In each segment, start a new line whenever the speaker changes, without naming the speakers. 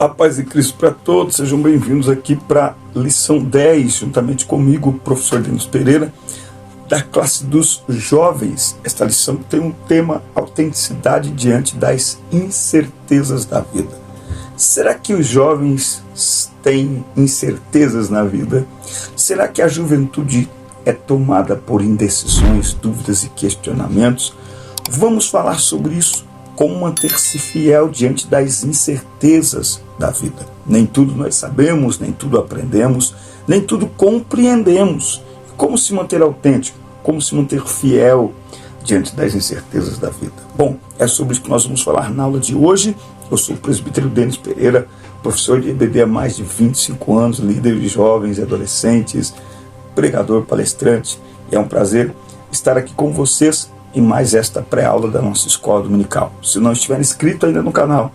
A paz de Cristo para todos, sejam bem-vindos aqui para a lição 10, juntamente comigo, o professor Denis Pereira, da classe dos jovens. Esta lição tem um tema: autenticidade diante das incertezas da vida. Será que os jovens têm incertezas na vida? Será que a juventude é tomada por indecisões, dúvidas e questionamentos? Vamos falar sobre isso. Como manter-se fiel diante das incertezas da vida. Nem tudo nós sabemos, nem tudo aprendemos, nem tudo compreendemos. Como se manter autêntico? Como se manter fiel diante das incertezas da vida? Bom, é sobre isso que nós vamos falar na aula de hoje. Eu sou o presbítero Denis Pereira, professor de EBD há mais de 25 anos, líder de jovens e adolescentes, pregador, palestrante. E é um prazer estar aqui com vocês em mais esta pré-aula da nossa escola dominical. Se não estiver inscrito ainda no canal,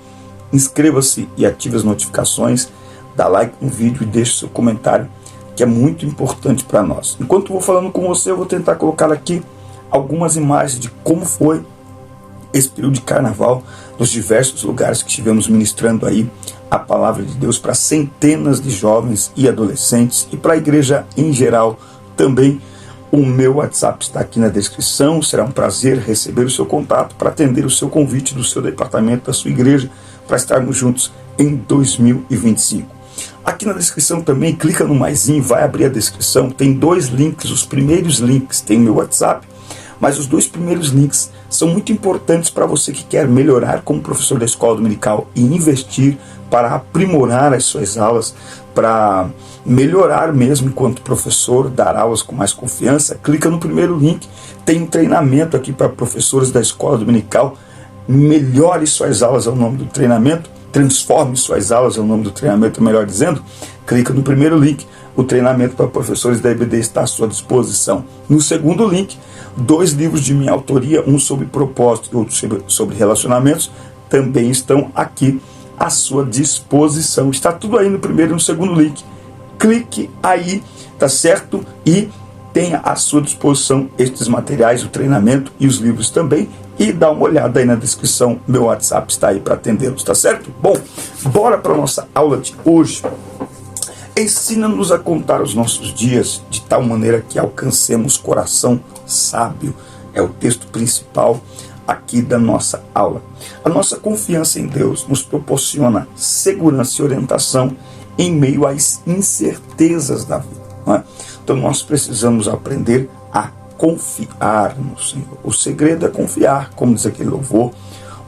inscreva-se e ative as notificações, dá like no vídeo e deixe seu comentário, que é muito importante para nós. Enquanto eu vou falando com você, eu vou tentar colocar aqui algumas imagens de como foi esse período de carnaval nos diversos lugares que estivemos ministrando aí a palavra de Deus para centenas de jovens e adolescentes e para a igreja em geral também. O meu WhatsApp está aqui na descrição. Será um prazer receber o seu contato para atender o seu convite do seu departamento, da sua igreja, para estarmos juntos em 2025. Aqui na descrição também, clica no maisinho, vai abrir a descrição. Tem dois links, os primeiros links tem o meu WhatsApp, mas os dois primeiros links são muito importantes para você que quer melhorar como professor da escola dominical e investir para aprimorar as suas aulas, para melhorar mesmo enquanto professor, dar aulas com mais confiança. Clica no primeiro link, tem um treinamento aqui para professores da escola dominical. Melhore suas aulas é o nome do treinamento, transforme suas aulas é o nome do treinamento, melhor dizendo. Clica no primeiro link, o treinamento para professores da EBD está à sua disposição. No segundo link, 2 livros de minha autoria, um sobre propósito e outro sobre relacionamentos, também estão aqui à sua disposição. Está tudo aí no primeiro e no segundo link. Clique aí, tá certo? E tenha à sua disposição estes materiais, o treinamento e os livros também. E dá uma olhada aí na descrição, meu WhatsApp está aí para atendê-los, tá certo? Bom, bora para a nossa aula de hoje. Ensina-nos a contar os nossos dias de tal maneira que alcancemos coração sábio. É o texto principal aqui da nossa aula. A nossa confiança em Deus nos proporciona segurança e orientação em meio às incertezas da vida. Não é? Então nós precisamos aprender a confiar no Senhor. O segredo é confiar, como diz aquele louvor,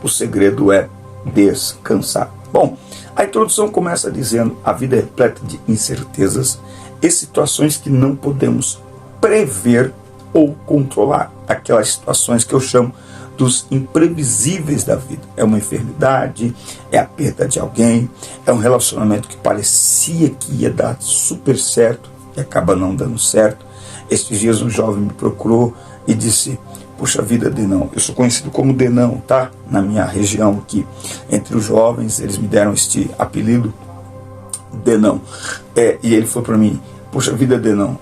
o segredo é descansar. Bom, a introdução começa dizendo: a vida é repleta de incertezas e situações que não podemos prever ou controlar. Aquelas situações que eu chamo dos imprevisíveis da vida. É uma enfermidade, é a perda de alguém, é um relacionamento que parecia que ia dar super certo e acaba não dando certo. Estes dias um jovem me procurou e disse: puxa vida, Denão, eu sou conhecido como Denão, tá? Na minha região aqui, entre os jovens, eles me deram este apelido, Denão. E ele falou para mim: puxa vida, Denão,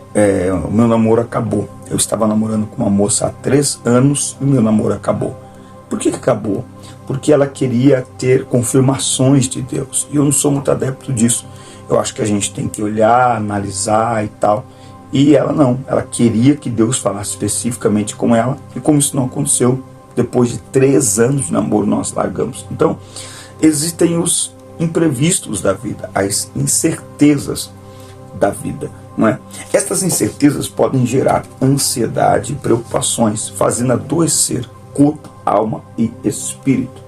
o meu namoro acabou. Eu estava namorando com uma moça há 3 anos e o meu namoro acabou. Por que acabou? Porque ela queria ter confirmações de Deus. E eu não sou muito adepto disso. Eu acho que a gente tem que olhar, analisar e tal. E ela não. Ela queria que Deus falasse especificamente com ela. E como isso não aconteceu, depois de 3 anos de namoro nós largamos. Então, existem os imprevistos da vida, as incertezas da vida, não é? Estas incertezas podem gerar ansiedade e preocupações, fazendo adoecer corpo, alma e espírito.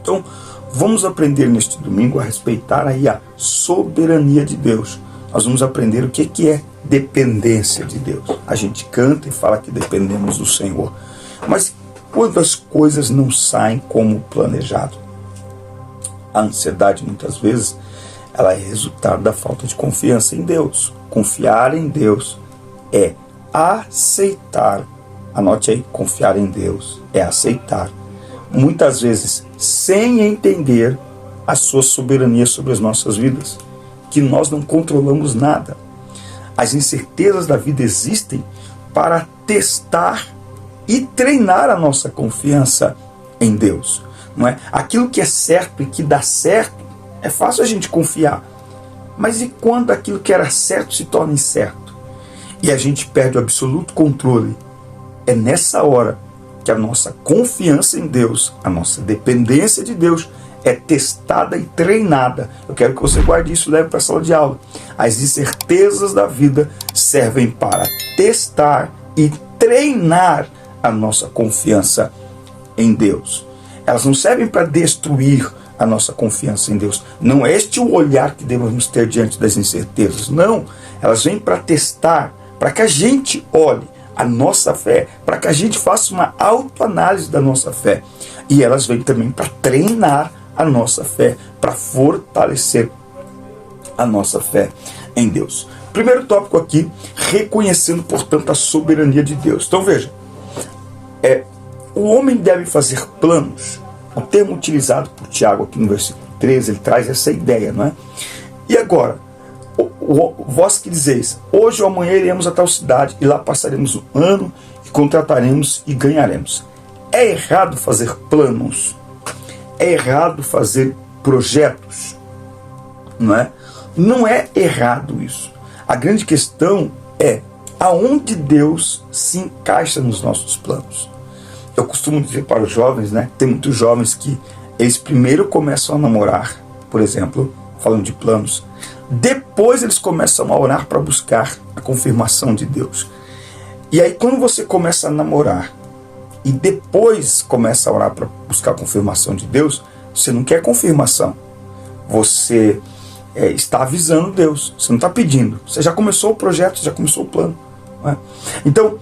Então, vamos aprender neste domingo a respeitar aí a soberania de Deus. Nós vamos aprender o que é dependência de Deus. A gente canta e fala que dependemos do Senhor, mas quando as coisas não saem como planejado, a ansiedade muitas vezes ela é resultado da falta de confiança em Deus. Confiar em Deus é aceitar. Anote aí, confiar em Deus é aceitar. Muitas vezes sem entender a sua soberania sobre as nossas vidas. Que nós não controlamos nada. As incertezas da vida existem para testar e treinar a nossa confiança em Deus. Não é? Aquilo que é certo e que dá certo É fácil a gente confiar. Mas e quando aquilo que era certo se torna incerto? E a gente perde o absoluto controle? É nessa hora que a nossa confiança em Deus, a nossa dependência de Deus, é testada e treinada. Eu quero que você guarde isso e leve para a sala de aula. As incertezas da vida servem para testar e treinar a nossa confiança em Deus. Elas não servem para destruir a nossa confiança em Deus. Não é este o olhar que devemos ter diante das incertezas. Não. Elas vêm para testar, para que a gente olhe a nossa fé, para que a gente faça uma autoanálise da nossa fé. E elas vêm também para treinar a nossa fé, para fortalecer a nossa fé em Deus. Primeiro tópico aqui, reconhecendo, portanto, a soberania de Deus. Então veja, o homem deve fazer planos. O termo utilizado por Tiago aqui no versículo 13, ele traz essa ideia, não é? E agora, vós que dizeis, hoje ou amanhã iremos a tal cidade, e lá passaremos um ano, e contrataremos e ganharemos. É errado fazer planos, é errado fazer projetos, não é? Não é errado isso. A grande questão é aonde Deus se encaixa nos nossos planos. Eu costumo dizer para os jovens, né? Tem muitos jovens que eles primeiro começam a namorar, por exemplo, falando de planos. Depois eles começam a orar para buscar a confirmação de Deus. E aí quando você começa a namorar e depois começa a orar para buscar a confirmação de Deus, você não quer confirmação. Você está avisando Deus. Você não está pedindo. Você já começou o projeto, já começou o plano. Não é? Então,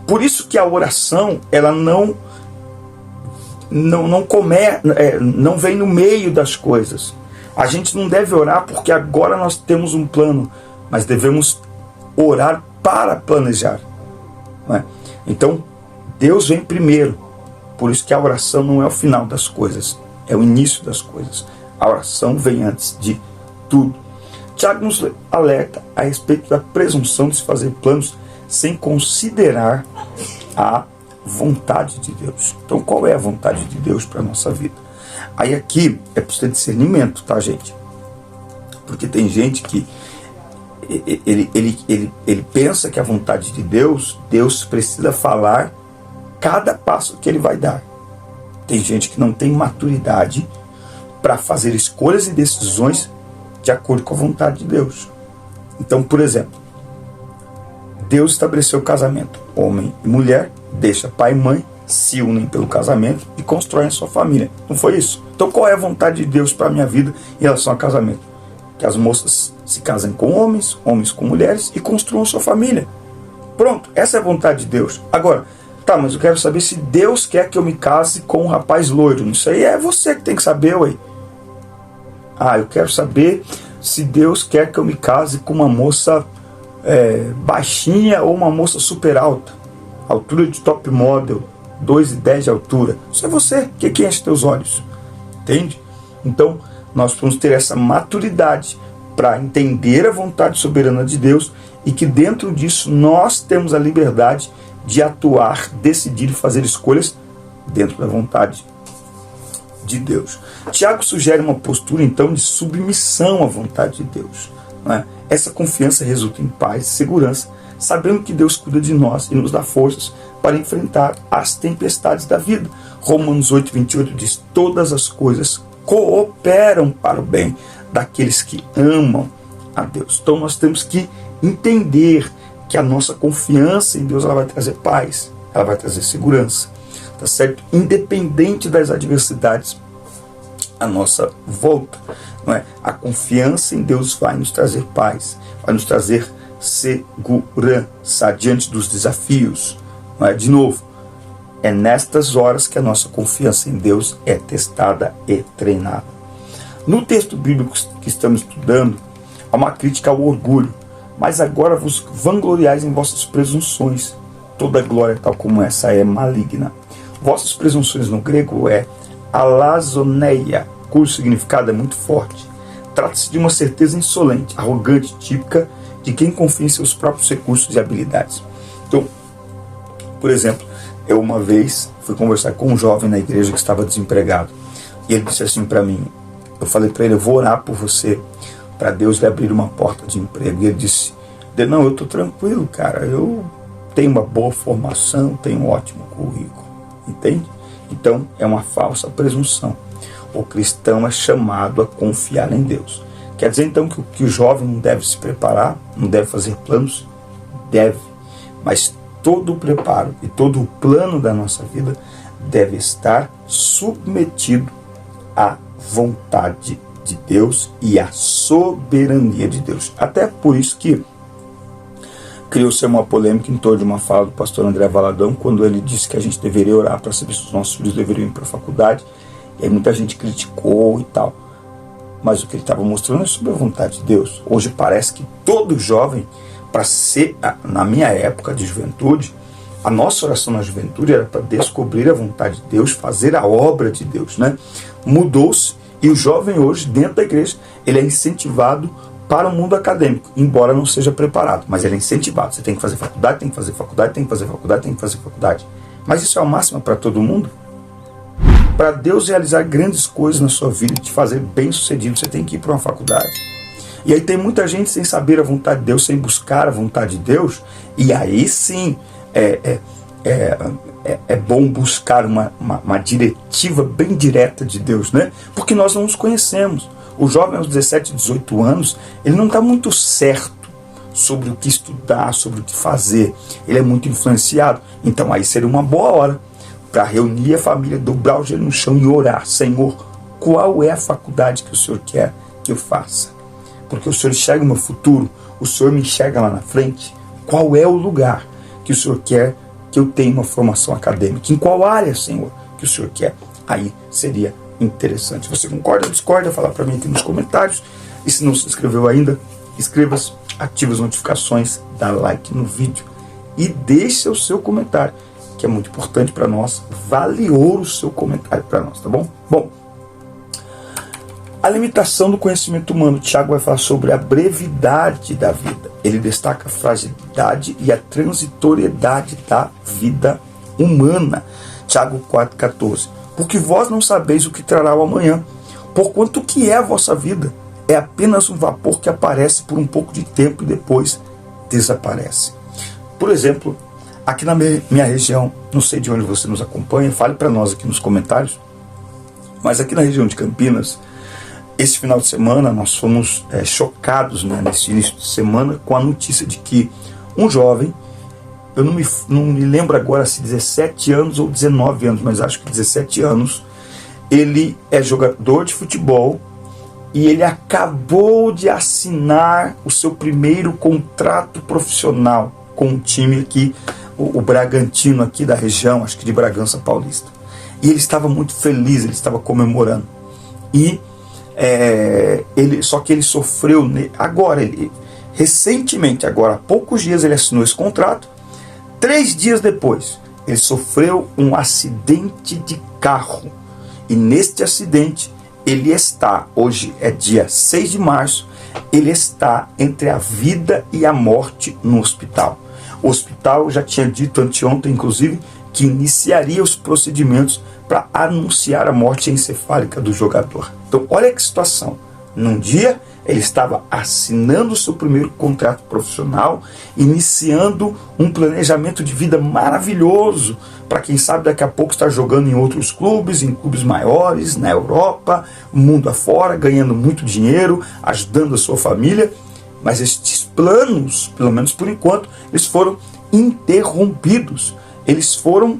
por isso que a oração, ela não vem no meio das coisas. A gente não deve orar porque agora nós temos um plano, mas devemos orar para planejar. Não é? Então, Deus vem primeiro. Por isso que a oração não é o final das coisas, é o início das coisas. A oração vem antes de tudo. Tiago nos alerta a respeito da presunção de se fazer planos sem considerar a vontade de Deus. Então, qual é a vontade de Deus para a nossa vida? Aí aqui é preciso discernimento, tá, gente? Porque tem gente que ele pensa que a vontade de Deus precisa falar cada passo que ele vai dar. Tem gente que não tem maturidade para fazer escolhas e decisões de acordo com a vontade de Deus. Então, por exemplo, Deus estabeleceu o casamento. Homem e mulher, deixa pai e mãe, se unem pelo casamento e constroem a sua família. Não foi isso? Então qual é a vontade de Deus para a minha vida em relação ao casamento? Que as moças se casem com homens, homens com mulheres e construam sua família. Pronto, essa é a vontade de Deus. Agora, tá, mas eu quero saber se Deus quer que eu me case com um rapaz loiro. Isso aí é você que tem que saber, ué. Ah, eu quero saber se Deus quer que eu me case com uma moça baixinha ou uma moça super alta, altura de top model, 2,10 de altura. Isso é você, que enche teus olhos, entende? Então nós vamos ter essa maturidade para entender a vontade soberana de Deus e que dentro disso nós temos a liberdade de atuar, decidir e fazer escolhas dentro da vontade de Deus. Tiago sugere uma postura então de submissão à vontade de Deus, não é? Essa confiança resulta em paz e segurança, sabendo que Deus cuida de nós e nos dá forças para enfrentar as tempestades da vida. Romanos 8:28 diz: todas as coisas cooperam para o bem daqueles que amam a Deus. Então nós temos que entender que a nossa confiança em Deus ela vai trazer paz, ela vai trazer segurança, tá certo? Independente das adversidades à nossa volta, não é? A confiança em Deus vai nos trazer paz, vai nos trazer segurança diante dos desafios, não é? De novo, é nestas horas que a nossa confiança em Deus é testada e treinada. No texto bíblico que estamos estudando, há uma crítica ao orgulho. Mas agora vos vangloriais em vossas presunções. Toda glória tal como essa é maligna. Vossas presunções no grego é alazoneia, cujo significado é muito forte. Trata-se de uma certeza insolente, arrogante, típica de quem confia em seus próprios recursos e habilidades. Então, por exemplo, eu uma vez fui conversar com um jovem na igreja que estava desempregado. E ele disse assim para mim: eu falei para ele, eu vou orar por você, para Deus lhe abrir uma porta de emprego. E ele disse, não, eu estou tranquilo, cara, eu tenho uma boa formação, tenho um ótimo currículo, entende? Então é uma falsa presunção. O cristão é chamado a confiar em Deus. Quer dizer então que o jovem não deve se preparar, não deve fazer planos? Deve, mas todo o preparo e todo o plano da nossa vida deve estar submetido à vontade de Deus e à soberania de Deus. Até por isso que criou-se uma polêmica em torno de uma fala do pastor André Valadão, quando ele disse que a gente deveria orar para saber se os nossos filhos deveriam ir para a faculdade. E aí muita gente criticou e tal. Mas o que ele estava mostrando é sobre a vontade de Deus. Hoje parece que todo jovem, para ser, na minha época de juventude, a nossa oração na juventude era para descobrir a vontade de Deus, fazer a obra de Deus, né? Mudou-se, e o jovem hoje, dentro da igreja, ele é incentivado para o mundo acadêmico, embora não seja preparado, mas ele é incentivado. Você tem que fazer faculdade, tem que fazer faculdade, tem que fazer faculdade, tem que fazer faculdade. Mas isso é o máximo para todo mundo? Para Deus realizar grandes coisas na sua vida e te fazer bem-sucedido, você tem que ir para uma faculdade. E aí tem muita gente sem saber a vontade de Deus, sem buscar a vontade de Deus, e aí sim é bom buscar uma diretiva bem direta de Deus, né? Porque nós não nos conhecemos. O jovem aos 17, 18 anos, ele não está muito certo sobre o que estudar, sobre o que fazer. Ele é muito influenciado. Então aí seria uma boa hora para reunir a família, dobrar o joelho no chão e orar. Senhor, qual é a faculdade que o Senhor quer que eu faça? Porque o Senhor enxerga o meu futuro, o Senhor me enxerga lá na frente. Qual é o lugar que o Senhor quer que eu tenha uma formação acadêmica? Em qual área, Senhor, que o Senhor quer? Aí seria interessante. Você concorda ou discorda? Fala para mim aqui nos comentários. E se não se inscreveu ainda, inscreva-se, ative as notificações, dá like no vídeo e deixe o seu comentário, que é muito importante para nós. Vale ouro o seu comentário para nós, tá bom? Bom, a limitação do conhecimento humano. Tiago vai falar sobre a brevidade da vida. Ele destaca a fragilidade e a transitoriedade da vida humana. Tiago 4,14. Porque vós não sabeis o que trará o amanhã, porquanto o que é a vossa vida é apenas um vapor que aparece por um pouco de tempo e depois desaparece. Por exemplo, aqui na minha região, não sei de onde você nos acompanha, fale para nós aqui nos comentários, mas aqui na região de Campinas, esse final de semana nós fomos chocados, né, nesse início de semana, com a notícia de que um jovem, eu não me lembro agora se 17 anos ou 19 anos, mas acho que 17 anos, ele é jogador de futebol e ele acabou de assinar o seu primeiro contrato profissional com um time aqui, o Bragantino aqui da região, acho que de Bragança Paulista. E ele estava muito feliz, ele estava comemorando. E só que ele sofreu agora, recentemente, agora há poucos dias ele assinou esse contrato. 3 dias depois, ele sofreu um acidente de carro. E neste acidente, ele está, hoje é dia 6 de março, ele está entre a vida e a morte no hospital. O hospital já tinha dito anteontem, inclusive, que iniciaria os procedimentos para anunciar a morte encefálica do jogador. Então, olha que situação. Num dia, ele estava assinando o seu primeiro contrato profissional, iniciando um planejamento de vida maravilhoso, para quem sabe daqui a pouco estar jogando em outros clubes, em clubes maiores, na Europa, mundo afora, ganhando muito dinheiro, ajudando a sua família. Mas estes planos, pelo menos por enquanto, eles foram interrompidos. Eles foram,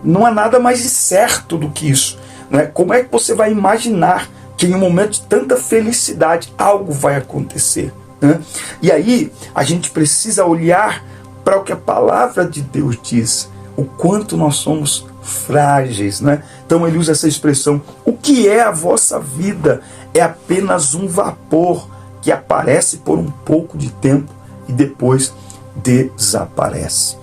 não há nada mais certo do que isso, né? Como é que você vai imaginar que em um momento de tanta felicidade algo vai acontecer, né? E aí a gente precisa olhar para o que a palavra de Deus diz, o quanto nós somos frágeis, né? Então ele usa essa expressão, o que é a vossa vida? É apenas um vapor que aparece por um pouco de tempo e depois desaparece.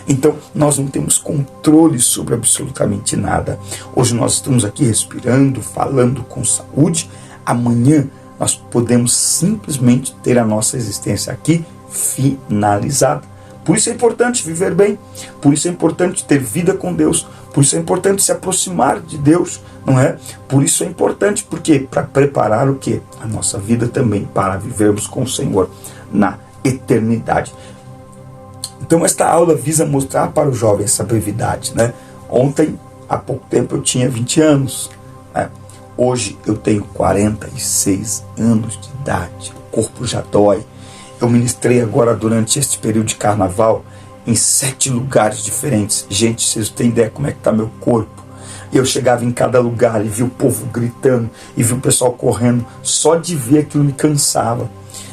Então nós não temos controle sobre absolutamente nada. Hoje nós estamos aqui respirando, falando com saúde. Amanhã nós podemos simplesmente ter a nossa existência aqui finalizada. Por isso é importante viver bem, por isso é importante ter vida com Deus, Por isso é importante se aproximar de Deus, não é? Por isso é importante, porque para preparar o quê? A nossa vida também, para vivermos com o Senhor na eternidade. Então esta aula visa mostrar para o jovem essa brevidade, né? Ontem, há pouco tempo, eu tinha 20 anos, né? Hoje eu tenho 46 anos de idade, o corpo já dói. Eu ministrei agora durante este período de carnaval em 7 lugares diferentes. Gente, vocês têm ideia como é que está meu corpo? Eu chegava em cada lugar e via o povo gritando, e via o pessoal correndo, só de ver aquilo me cansava.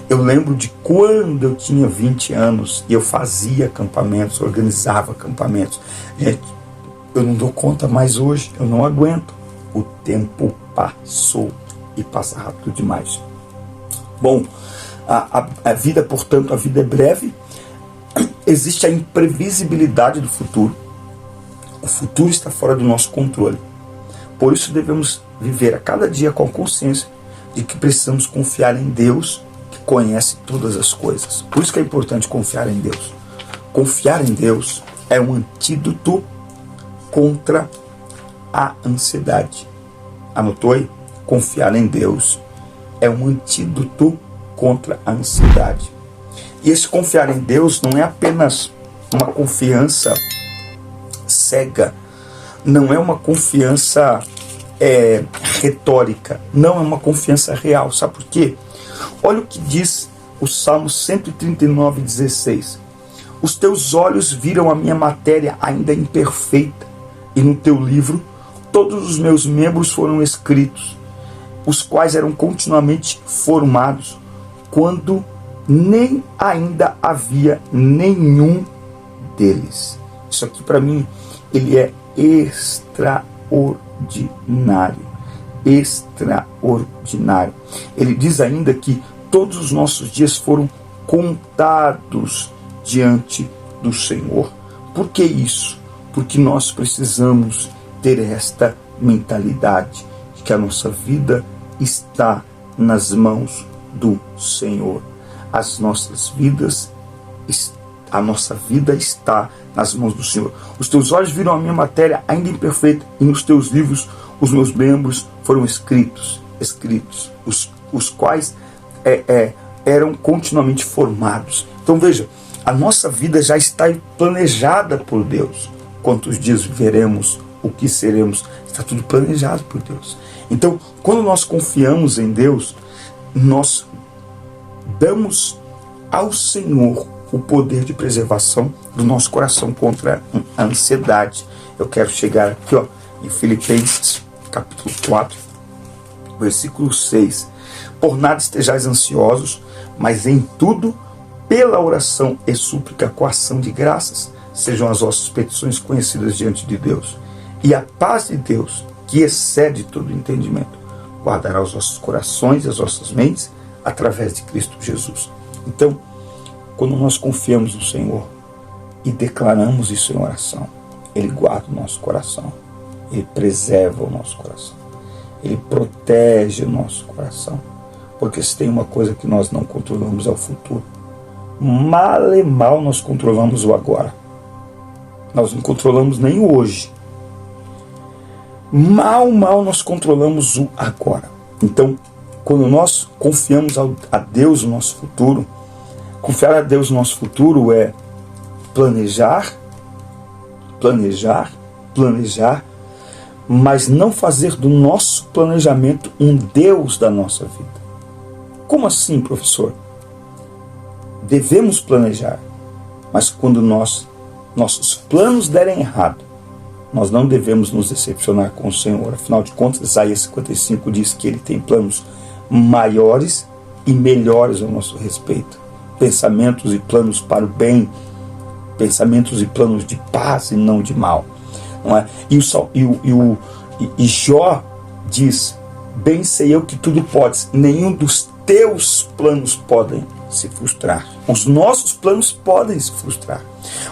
Eu lembro de quando eu tinha 20 anos e eu fazia acampamentos, organizava acampamentos. Gente, eu não dou conta mais hoje, eu não aguento. O tempo passou e passa rápido demais. Bom, a vida, portanto, a vida é breve. Existe a imprevisibilidade do futuro. O futuro está fora do nosso controle. Por isso devemos viver a cada dia com a consciência de que precisamos confiar em Deus, que conhece todas as coisas. Por isso que é importante confiar em Deus. Confiar em Deus é um antídoto contra a ansiedade. Anotou aí? Confiar em Deus é um antídoto contra a ansiedade. E esse confiar em Deus não é apenas uma confiança cega, não é uma confiança retórica, não é uma confiança real. Sabe por quê? Olha o que diz o Salmo 139:16. Os teus olhos viram a minha matéria ainda imperfeita, e no teu livro todos os meus membros foram escritos, os quais eram continuamente formados, quando nem ainda havia nenhum deles. Isso aqui para mim, ele é extraordinário. Extraordinário. Ele diz ainda que todos os nossos dias foram contados diante do Senhor. Por que isso? Porque nós precisamos ter esta mentalidade de que a nossa vida está nas mãos do Senhor. A nossa vida está nas mãos do Senhor. Os teus olhos viram a minha matéria ainda imperfeita, e nos teus livros os meus membros foram escritos, os quais eram continuamente formados. Então veja, a nossa vida já está planejada por Deus. Quantos dias viveremos, o que seremos, está tudo planejado por Deus. Então, quando nós confiamos em Deus, nós damos ao Senhor o poder de preservação do nosso coração contra a ansiedade. Eu quero chegar aqui, em Filipenses, capítulo 4, versículo 6. Por nada estejais ansiosos, mas em tudo, pela oração e súplica com ação de graças, sejam as vossas petições conhecidas diante de Deus. E a paz de Deus, que excede todo entendimento, guardará os vossos corações e as vossas mentes através de Cristo Jesus. Então, quando nós confiamos no Senhor e declaramos isso em oração, Ele guarda o nosso coração, Ele preserva o nosso coração, Ele protege o nosso coração. Porque se tem uma coisa que nós não controlamos é o futuro. Mal e mal nós controlamos o agora. Nós não controlamos nem o hoje. Mal nós controlamos o agora. Então, quando nós confiamos a Deus o nosso futuro, confiar a Deus o nosso futuro é planejar, mas não fazer do nosso planejamento um Deus da nossa vida. Como assim, professor? Devemos planejar, mas quando nossos planos derem errado, nós não devemos nos decepcionar com o Senhor. Afinal de contas, Isaías 55 diz que Ele tem planos maiores e melhores ao nosso respeito. Pensamentos e planos para o bem, pensamentos e planos de paz e não de mal. Não é? E Jó diz: bem sei eu que tudo podes, nenhum dos teus planos podem se frustrar. Os nossos planos podem se frustrar.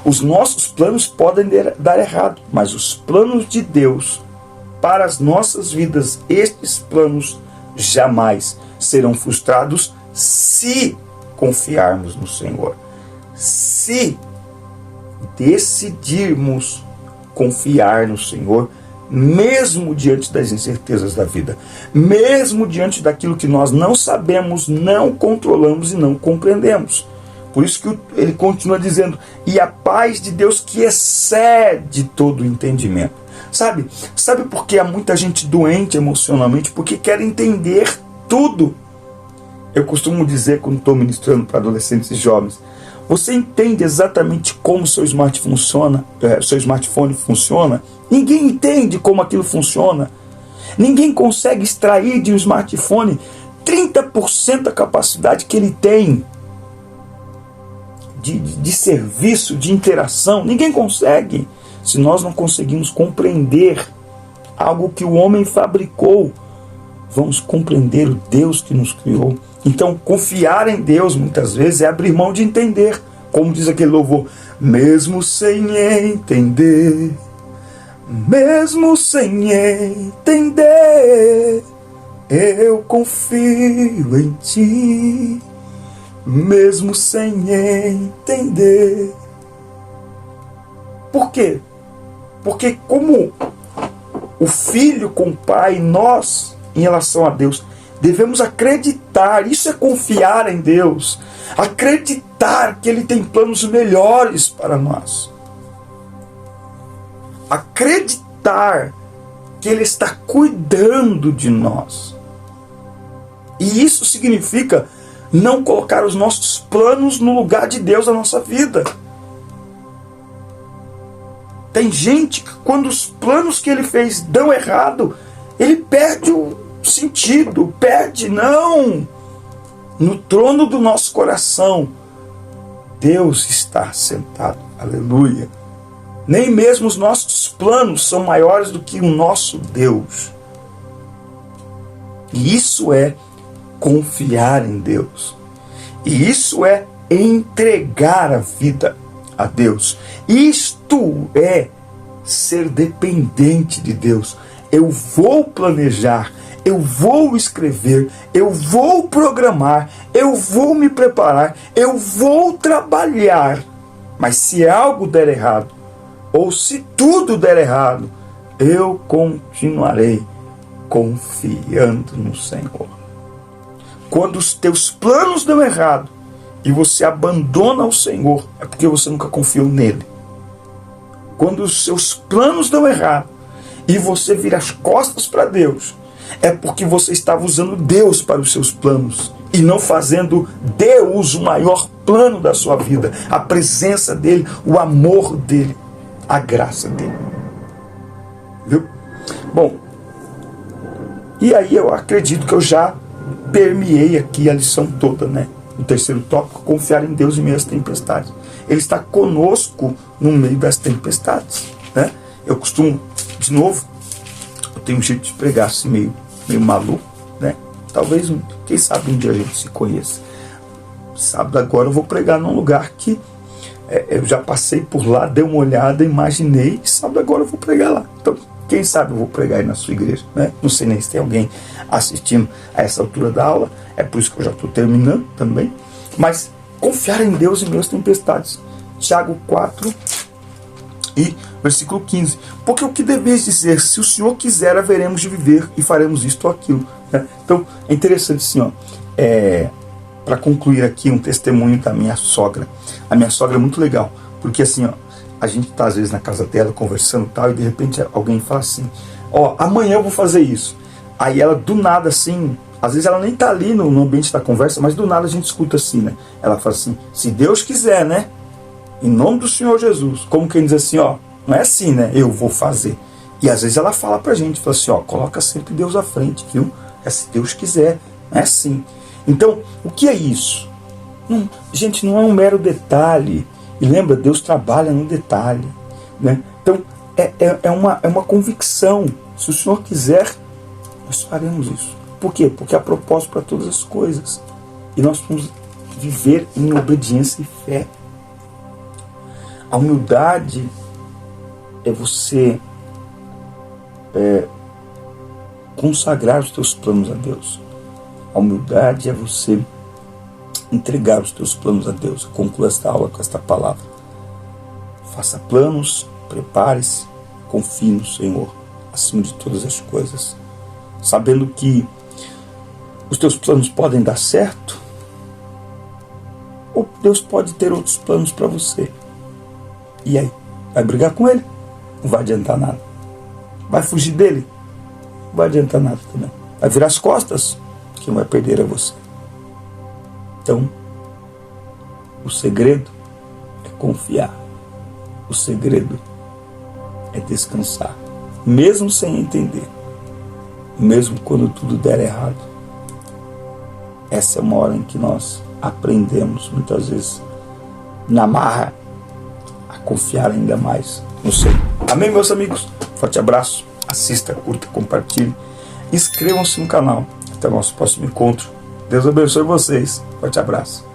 Os nossos planos podem dar errado, mas os planos de Deus para as nossas vidas, estes planos jamais serão frustrados se confiarmos no Senhor. Se decidirmos confiar no Senhor, mesmo diante das incertezas da vida, mesmo diante daquilo que nós não sabemos, não controlamos e não compreendemos. Por isso que ele continua dizendo, e a paz de Deus que excede todo o entendimento. Sabe por que há muita gente doente emocionalmente? Porque quer entender tudo. Eu costumo dizer, quando estou ministrando para adolescentes e jovens, você entende exatamente como seu smartphone funciona? Ninguém entende como aquilo funciona. Ninguém consegue extrair de um smartphone 30% da capacidade que ele tem de serviço, de interação. Ninguém consegue. Se nós não conseguimos compreender algo que o homem fabricou, vamos compreender o Deus que nos criou. Então, confiar em Deus, muitas vezes, é abrir mão de entender. Como diz aquele louvor, mesmo sem entender, mesmo sem entender, eu confio em ti, mesmo sem entender. Por quê? Porque como o filho com o pai, nós, em relação a Deus, devemos acreditar, isso é confiar em Deus, acreditar que Ele tem planos melhores para nós, acreditar que Ele está cuidando de nós. E isso significa não colocar os nossos planos no lugar de Deus na nossa vida. Tem gente que quando os planos que ele fez dão errado, ele perde o sentido, não. No trono do nosso coração, Deus está sentado, aleluia. Nem mesmo os nossos planos são maiores do que o nosso Deus. E isso é confiar em Deus. E isso é entregar a vida a Deus. Isto é ser dependente de Deus. Eu vou planejar, eu vou escrever, eu vou programar, eu vou me preparar, eu vou trabalhar. Mas se algo der errado, ou se tudo der errado, eu continuarei confiando no Senhor. Quando os teus planos dão errado e você abandona o Senhor, é porque você nunca confiou nele. Quando os seus planos dão errado e você vira as costas para Deus, é porque você estava usando Deus para os seus planos e não fazendo Deus o maior plano da sua vida, a presença dele, o amor dele, a graça dele. Viu? Bom, e aí eu acredito que eu já permeei aqui a lição toda, né? O terceiro tópico, confiar em Deus em meio às tempestades. Ele está conosco no meio das tempestades, né? Eu costumo, de novo, eu tenho um jeito de pregar assim meio maluco, né? Talvez, quem sabe um dia a gente se conheça. Sábado agora eu vou pregar num lugar que eu já passei por lá, dei uma olhada, imaginei, e sábado agora eu vou pregar lá. Então, quem sabe eu vou pregar aí na sua igreja, né? Não sei nem se tem alguém assistindo a essa altura da aula, é por isso que eu já estou terminando também. Mas confiar em Deus em meio às tempestades. Tiago 4 e versículo 15. Porque o que deveis dizer? Se o Senhor quiser, haveremos de viver e faremos isto ou aquilo, né? Então, é interessante assim, ó, para concluir aqui um testemunho da minha sogra. A minha sogra é muito legal, porque assim, ó, a gente está às vezes na casa dela conversando e tal, e de repente alguém fala assim, ó, amanhã eu vou fazer isso. Aí ela do nada assim, às vezes ela nem está ali no ambiente da conversa, mas do nada a gente escuta assim, né? Ela fala assim, se Deus quiser, né? Em nome do Senhor Jesus. Como quem diz assim, ó, não é assim, né? Eu vou fazer. E às vezes ela fala pra gente, fala assim, ó, coloca sempre Deus à frente, viu? É se Deus quiser, não é assim. Então, o que é isso? Gente, não é um mero detalhe. E lembra, Deus trabalha no detalhe, né? Então, é uma convicção. Se o Senhor quiser, nós faremos isso. Por quê? Porque há propósito para todas as coisas. E nós vamos viver em obediência e fé. A humildade é você consagrar os teus planos a Deus. A humildade é você entregar os teus planos a Deus. Eu concluo esta aula com esta palavra. Faça planos, prepare-se, confie no Senhor acima de todas as coisas, sabendo que os teus planos podem dar certo, ou Deus pode ter outros planos para você. E aí? Vai brigar com ele? Não vai adiantar nada. Vai fugir dele? Não vai adiantar nada também. Vai virar as costas? Quem vai perder é você. Então, o segredo é confiar. O segredo é descansar. Mesmo sem entender. Mesmo quando tudo der errado. Essa é uma hora em que nós aprendemos, muitas vezes, na marra, a confiar ainda mais no Senhor. Amém, meus amigos? Forte abraço. Assista, curta, compartilhe. Inscrevam-se no canal. Até o nosso próximo encontro. Deus abençoe vocês. Forte abraço.